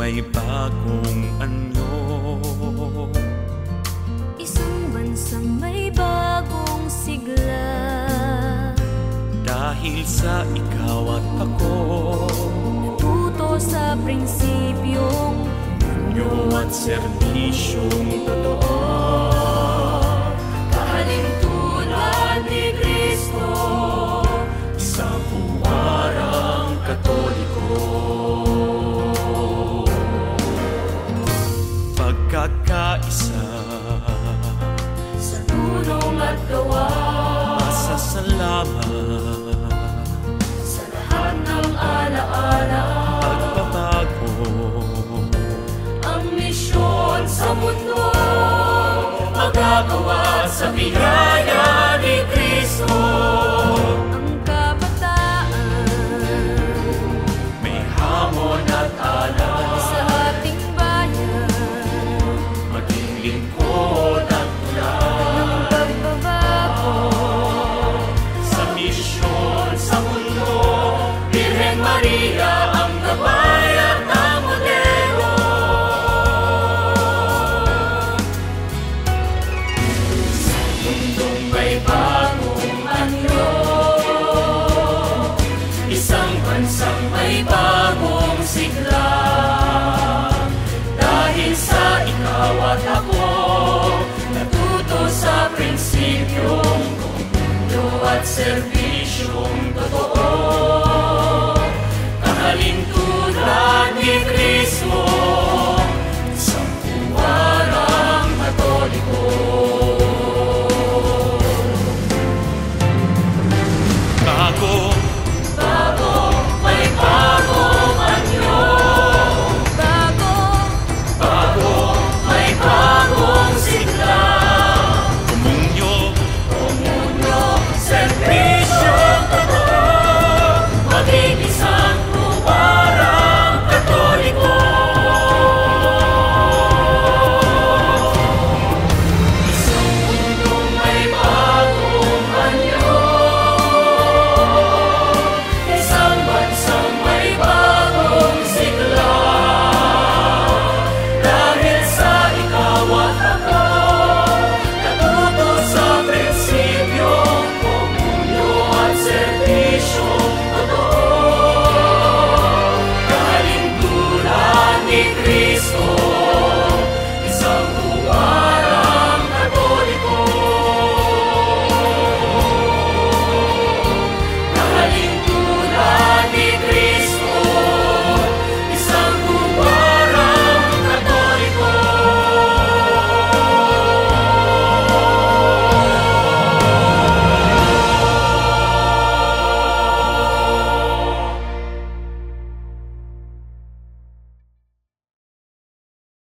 may bagong anyo. Isang bansang may bagong sigla. Dahil sa ikaw at ako, natuto sa prinsipyong anyo at serbisyong totoo. Kahalintulad ni Kristo, Isang puwarang Katoliko. Pagkakaisa sa tulong at gawa, masasalamat sa lahat ng alaala, pagbabago, ang misyon sa mundo, magagawa sa biyaya ni Kristo. ang kabataan May hamon at alay, sa ating bayan, maging lingkod at tulad ng pagbabago. sa misyon sa mundo. Birhen Maria ang gabay at ang modelo. Sa mundong may bagong anyo, isang bansang may bagong sigla. Dahil sa ikaw at ako, natuto sa prinsipyong mundo at servisyo.